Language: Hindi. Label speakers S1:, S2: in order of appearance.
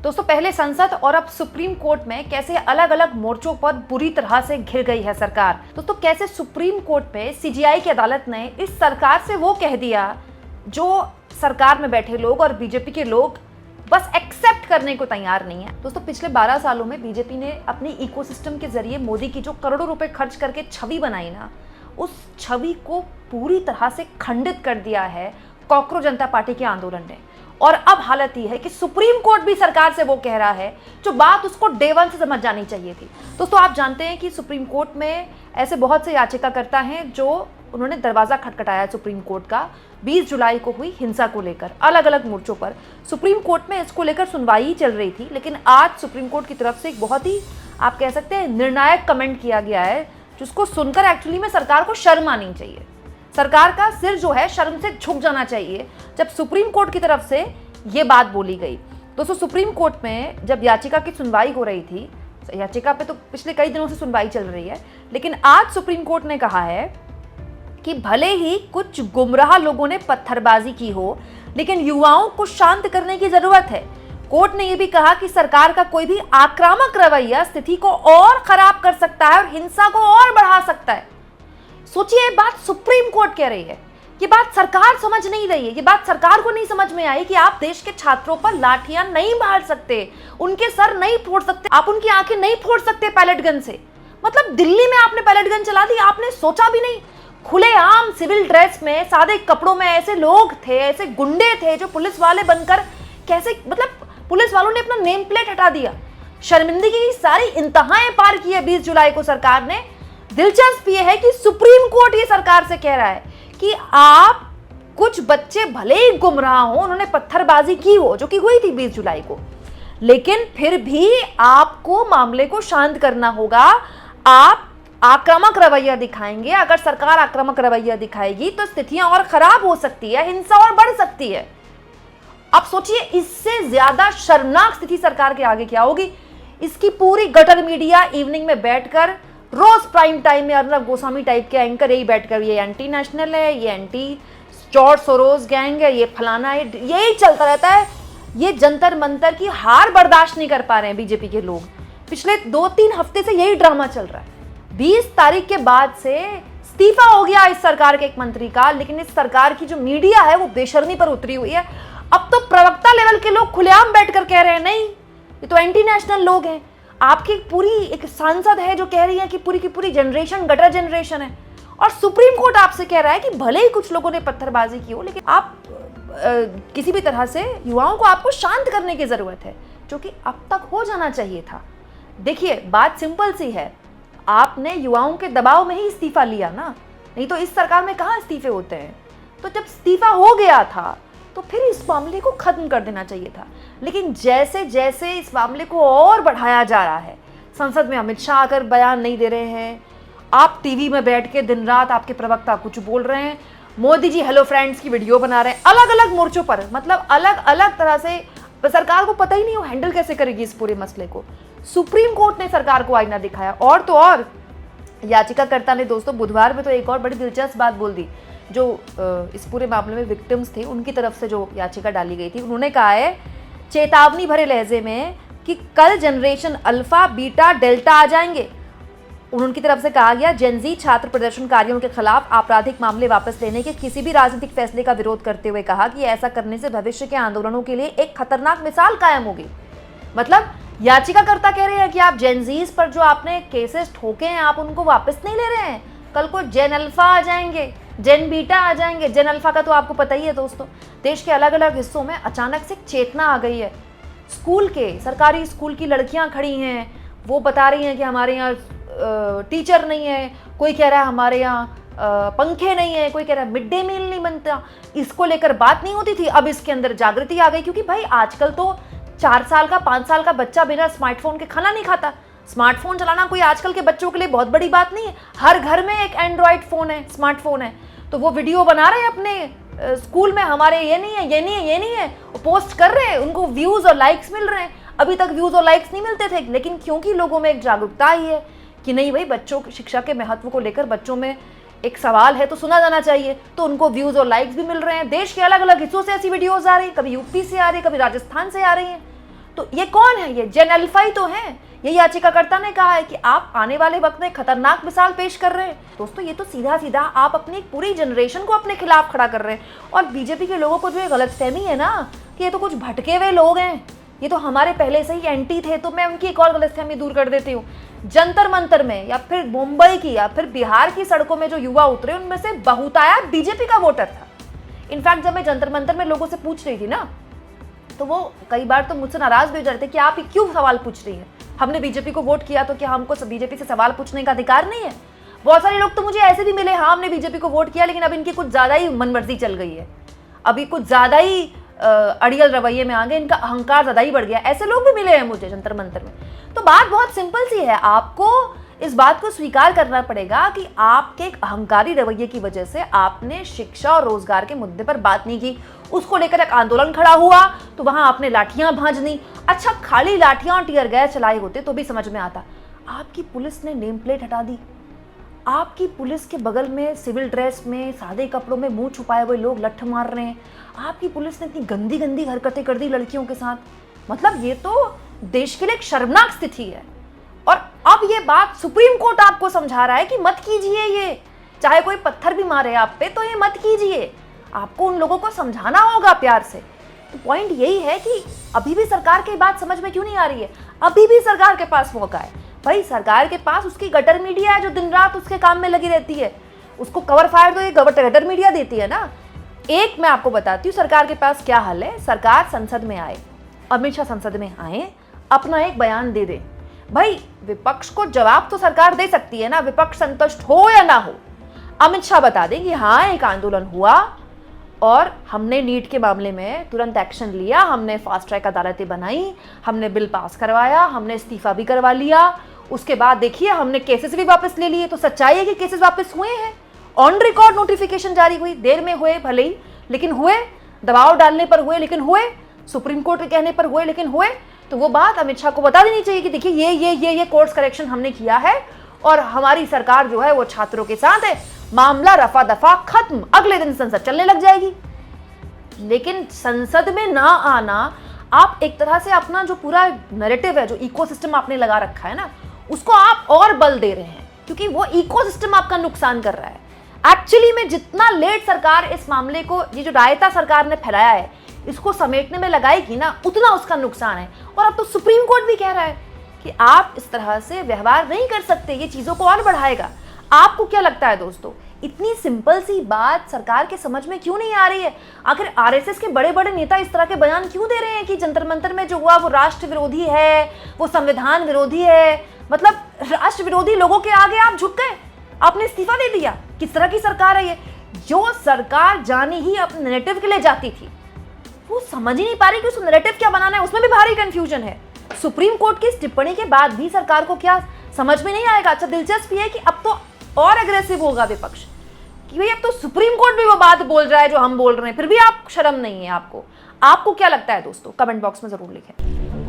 S1: दोस्तों, पहले संसद और अब सुप्रीम कोर्ट में कैसे अलग अलग मोर्चों पर बुरी तरह से घिर गई है सरकार। दोस्तों, कैसे सुप्रीम कोर्ट में सीजीआई की अदालत ने इस सरकार से वो कह दिया जो सरकार में बैठे लोग और बीजेपी के लोग बस एक्सेप्ट करने को तैयार नहीं है। दोस्तों, पिछले 12 सालों में बीजेपी ने अपनी इकोसिस्टम के जरिए मोदी की जो करोड़ों रुपए खर्च करके छवि बनाई ना, उस छवि को पूरी तरह से खंडित कर दिया है कॉकरोच जनता पार्टी के आंदोलन ने। और अब हालत ये है कि सुप्रीम कोर्ट भी सरकार से वो कह रहा है जो बात उसको डे वन से समझ जानी चाहिए थी। दोस्तों, आप जानते हैं कि सुप्रीम कोर्ट में ऐसे बहुत से याचिकाकर्ता हैं जो उन्होंने दरवाजा खटखटाया सुप्रीम कोर्ट का 20 जुलाई को हुई हिंसा को लेकर अलग अलग मोर्चों पर। सुप्रीम कोर्ट में इसको लेकर सुनवाई चल रही थी, लेकिन आज सुप्रीम कोर्ट की तरफ से एक बहुत ही, आप कह सकते हैं, निर्णायक कमेंट किया गया है, जिसको सुनकर एक्चुअली में सरकार को शर्म आनी चाहिए। सरकार का सिर जो है शर्म से झुक जाना चाहिए जब सुप्रीम कोर्ट की तरफ से ये बात बोली गई। दोस्तों, सुप्रीम कोर्ट में जब याचिका की सुनवाई हो रही थी, याचिका पे तो पिछले कई दिनों से सुनवाई चल रही है, लेकिन आज सुप्रीम कोर्ट ने कहा है कि भले ही कुछ गुमराह लोगों ने पत्थरबाजी की हो, लेकिन युवाओं को शांत करने की जरूरत है। कोर्ट ने यह भी कहा कि सरकार का कोई भी आक्रामक रवैया स्थिति को और खराब कर सकता है और हिंसा को और बढ़ा सकता है। सोचिए, ये बात सुप्रीम कोर्ट कह रही है, ये बात सरकार समझ नहीं रही है, ये बात सरकार को नहीं समझ में आई कि आप देश के छात्रों पर लाठियां नहीं मार सकते, उनके सर नहीं फोड़ सकते, आप उनकी आंखें नहीं फोड़ सकते पैलेट गन से। मतलब दिल्ली में आपने पैलेट गन चला दी, आपने सोचा भी नहीं। खुलेआम सिविल ड्रेस में, सादे कपड़ों में ऐसे लोग थे, ऐसे गुंडे थे जो पुलिस वाले बनकर कैसे, मतलब पुलिस वालों ने अपना नेम प्लेट हटा दिया। शर्मिंदगी की सारी इंतहाएं पार की है 20 जुलाई को सरकार ने। दिलचस्प ये है कि सुप्रीम कोर्ट ये सरकार से कह रहा है कि आप, कुछ बच्चे भले ही गुमराह हो, उन्होंने पत्थरबाजी की हो, जो कि हुई थी 20 जुलाई को, लेकिन फिर भी आपको मामले को शांत करना होगा। आप आक्रामक रवैया दिखाएंगे, अगर सरकार आक्रामक रवैया दिखाएगी तो स्थितियां और खराब हो सकती है, हिंसा और बढ़ सकती है। अब सोचिए, इससे ज्यादा शर्मनाक स्थिति सरकार के आगे क्या होगी। इसकी पूरी गटर मीडिया इवनिंग में बैठकर, रोज प्राइम टाइम में अर्नब गोस्वामी टाइप के एंकर यही बैठकर, ये एंटी नेशनल है, ये एंटी जॉर्ज सोरोस गैंग है, ये फलाना है, यही चलता रहता है। ये जंतर मंतर की हार बर्दाश्त नहीं कर पा रहे हैं बीजेपी के लोग। पिछले 2-3 हफ्ते से यही ड्रामा चल रहा है। 20 तारीख के बाद से इस्तीफा हो गया इस सरकार के एक मंत्री का, लेकिन इस सरकार की जो मीडिया है वो बेशर्मी पर उतरी हुई है। अब तो प्रवक्ता लेवल के लोग खुलेआम बैठकर कह रहे हैं, नहीं, ये तो एंटी नेशनल लोग हैं। आपकी पूरी एक सांसद है जो कह रही है कि पूरी की पूरी जनरेशन गटर जनरेशन है, और सुप्रीम कोर्ट आपसे कह रहा है कि भले ही कुछ लोगों ने पत्थरबाजी की हो, लेकिन आप किसी भी तरह से युवाओं को आपको शांत करने की जरूरत है, जो कि अब तक हो जाना चाहिए था। देखिए, बात सिंपल सी है, आपने युवाओं के दबाव में ही इस्तीफा लिया ना, नहीं तो इस सरकार में कहाँ इस्तीफे होते हैं। तो जब इस्तीफा हो गया था तो फिर इस मामले को खत्म कर देना चाहिए था। लेकिन जैसे जैसे इस मामले को और बढ़ाया जा रहा है, संसद में अमित शाह आकर बयान नहीं दे रहे हैं, आप टीवी में बैठ के दिन रात आपके प्रवक्ता कुछ बोल रहे हैं, मोदी जी हेलो फ्रेंड्स की वीडियो बना रहे हैं अलग अलग मोर्चों पर, मतलब अलग अलग तरह से, सरकार को पता ही नहीं हो हैंडल कैसे करेगी इस पूरे मसले को। सुप्रीम कोर्ट ने सरकार को आईना दिखाया। और तो और, याचिकाकर्ता ने दोस्तों बुधवार में तो एक और बड़ी दिलचस्प बात बोल दी। जो इस पूरे मामले में विक्टिम्स थे, उनकी तरफ से जो याचिका डाली गई थी, उन्होंने कहा है चेतावनी भरे लहजे में कि कल जनरेशन अल्फा, बीटा, डेल्टा आ जाएंगे। उनकी तरफ से कहा गया, जेनजी छात्र प्रदर्शनकारियों के खिलाफ आपराधिक मामले वापस लेने के किसी भी राजनीतिक फैसले का विरोध करते हुए कहा कि ऐसा करने से भविष्य के आंदोलनों के लिए एक खतरनाक मिसाल कायम होगी। मतलब याचिकाकर्ता कह रहे हैं कि आप जेनजीज पर जो आपने केसेस ठोके हैं, आप उनको वापस नहीं ले रहे हैं। कल को जेन अल्फा आ जाएंगे, जेन बीटा आ जाएंगे। जेन अल्फा का तो आपको पता ही है दोस्तों, देश के अलग अलग हिस्सों में अचानक से चेतना आ गई है। स्कूल के, सरकारी स्कूल की लड़कियां खड़ी हैं, वो बता रही हैं कि हमारे यहाँ टीचर नहीं है, कोई कह रहा है हमारे यहाँ पंखे नहीं है, कोई कह रहा है मिड डे मील नहीं बनता। इसको लेकर बात नहीं होती थी, अब इसके अंदर जागृति आ गई, क्योंकि भाई आजकल तो 4 साल का, 5 साल का बच्चा बिना स्मार्टफोन के खाना नहीं खाता। स्मार्टफोन चलाना कोई आजकल के बच्चों के लिए बहुत बड़ी बात नहीं है। हर घर में एक एंड्रॉयड फोन है, स्मार्टफोन है। तो वो वीडियो बना रहे हैं अपने स्कूल में, हमारे ये नहीं है, ये नहीं है, ये नहीं है, वो पोस्ट कर रहे हैं, उनको व्यूज और लाइक्स मिल रहे हैं। अभी तक व्यूज और लाइक्स नहीं मिलते थे, लेकिन क्योंकि लोगों में एक जागरूकता आई है कि नहीं भाई, बच्चों की शिक्षा के महत्व को लेकर बच्चों में एक सवाल है तो सुना जाना चाहिए, तो उनको व्यूज और लाइक्स भी मिल रहे हैं। देश के अलग अलग हिस्सों से ऐसी वीडियोस आ रही, कभी यूपी से आ रही, कभी राजस्थान से आ रही हैं। तो ये कौन है? ये जेन एल्फाई तो है। ये याचिकाकर्ता ने कहा है कि आप आने वाले वक्त में खतरनाक मिसाल पेश कर रहे हैं। दोस्तों, ये तो सीधा सीधा आप अपनी पूरी जनरेशन को अपने खिलाफ खड़ा कर रहे हैं। और बीजेपी के लोगों को जो ये गलतफहमी है ना कि ये तो कुछ भटके हुए लोग हैं, ये तो हमारे पहले से ही एंटी थे, तो मैं उनकी एक और गलतफहमी दूर कर देती हूँ। जंतर मंतर में या फिर मुंबई की या फिर बिहार की सड़कों में जो युवा उतरे, उनमें से बहुतायत बीजेपी का वोटर था। इनफैक्ट जब मैं जंतर मंतर में लोगों से पूछ रही थी ना, तो वो कई बार तो मुझसे नाराज भी हो जाते कि आप क्यों सवाल पूछ रही हैं, हमने बीजेपी को वोट किया तो क्या हमको बीजेपी से सवाल पूछने का अधिकार नहीं है? बहुत सारे लोग तो मुझे ऐसे भी मिले, हाँ हमने बीजेपी को वोट किया लेकिन अब इनकी कुछ ज्यादा ही मनमर्जी चल गई है, अभी कुछ ज्यादा ही अड़ियल रवैये में आ गए, इनका अहंकार ज्यादा ही बढ़ गया। ऐसे लोग भी मिले हैं मुझे जंतर मंतर में। तो बात बहुत सिंपल सी है, आपको इस बात को स्वीकार करना पड़ेगा कि आपके एक अहंकारी रवैये की वजह से आपने शिक्षा और रोजगार के मुद्दे पर बात नहीं की, उसको लेकर एक आंदोलन खड़ा हुआ तो वहां आपने लाठियां भांज दी। अच्छा, खाली लाठियां और टीयर गैस चलाए होते तो भी समझ में आता। आपकी पुलिस ने नेम प्लेट हटा दी, आपकी पुलिस के बगल में सिविल ड्रेस में सादे कपड़ों में मुंह छुपाए हुए लोग लठ मार रहे हैं, आपकी पुलिस ने इतनी गंदी गंदी हरकतें कर दी लड़कियों के साथ। मतलब ये तो देश के लिए एक शर्मनाक स्थिति है। और अब ये बात सुप्रीम कोर्ट आपको समझा रहा है कि मत कीजिए, ये चाहे कोई पत्थर भी मारे आप पे तो ये मत कीजिए, आपको उन लोगों को समझाना होगा प्यार से। तो पॉइंट यही है कि अभी भी सरकार की बात समझ में क्यों नहीं आ रही है? अभी भी सरकार के पास मौका है भाई, सरकार के पास उसकी गटर मीडिया है जो दिन रात उसके काम में लगी रहती है, उसको कवर फायर तो ये गटर मीडिया देती है ना। एक मैं आपको बताती हूँ सरकार के पास क्या हल है। सरकार संसद में आए, अमित शाह संसद में आए, अपना एक बयान दे दे। भाई विपक्ष को जवाब तो सरकार दे सकती है ना, विपक्ष संतुष्ट हो या ना हो, अमित शाह बता दें कि हाँ एक आंदोलन हुआ और हमने नीट के मामले में तुरंत एक्शन लिया, हमने फास्ट ट्रैक अदालतें बनाई, हमने बिल पास करवाया, हमने इस्तीफा भी करवा लिया, उसके बाद देखिए हमने केसेस भी वापस ले लिए। तो सच्चाई है कि केसेस वापस हुए हैं, ऑन रिकॉर्ड नोटिफिकेशन जारी हुई, देर में हुए भले ही लेकिन हुए, दबाव डालने पर हुए लेकिन हुए, सुप्रीम कोर्ट के कहने पर हुए लेकिन हुए। तो वो बात अमित शाह को बता देनी चाहिए कि देखिए ये कोर्स करेक्शन हमने किया है और हमारी सरकार जो है वो छात्रों के साथ है, मामला रफा दफा खत्म, अगले दिन संसद चलने लग जाएगी। लेकिन संसद में ना आना, आप एक तरह से अपना जो पूरा नैरेटिव है, जो इकोसिस्टम आपने लगा रखा है ना, उसको आप और बल दे रहे हैं, क्योंकि वो इकोसिस्टम आपका नुकसान कर रहा है। एक्चुअली में जितना लेट सरकार इस मामले को, ये जो रायता सरकार ने फैलाया है, इसको समेटने में लगाएगी ना, उतना उसका नुकसान है। और अब तो सुप्रीम कोर्ट भी कह रहा है कि आप इस तरह से व्यवहार नहीं कर सकते, ये चीजों को और बढ़ाएगा। आपको क्या लगता है दोस्तों, इतनी सिंपल सी बात सरकार के समझ में क्यों नहीं आ रही है? आखिर आरएसएस के बड़े बड़े नेता इस तरह के बयान क्यों दे रहे हैं कि जंतर मंतर में जो हुआ वो राष्ट्र विरोधी है, वो संविधान विरोधी है? मतलब राष्ट्र विरोधी लोगों के आगे आप झुक गए, आपने इस्तीफा दे दिया। किस तरह की सरकार है ये? जो सरकार जाने ही अपने नैरेटिव के लिए जाती थी, वो समझ ही नहीं पा रही कि उसको नैरेटिव क्या बनाना है, उसमें भी भारी कंफ्यूजन है। सुप्रीम कोर्ट की इस टिप्पणी के बाद भी सरकार को क्या समझ में नहीं आएगा? अच्छा, दिलचस्प ये है कि अब तो और एग्रेसिव होगा विपक्ष कि भाई अब तो सुप्रीम कोर्ट भी वो बात बोल रहा है जो हम बोल रहे हैं, फिर भी आप शर्म नहीं है आपको। आपको क्या लगता है दोस्तों? कमेंट बॉक्स में जरूर लिखें।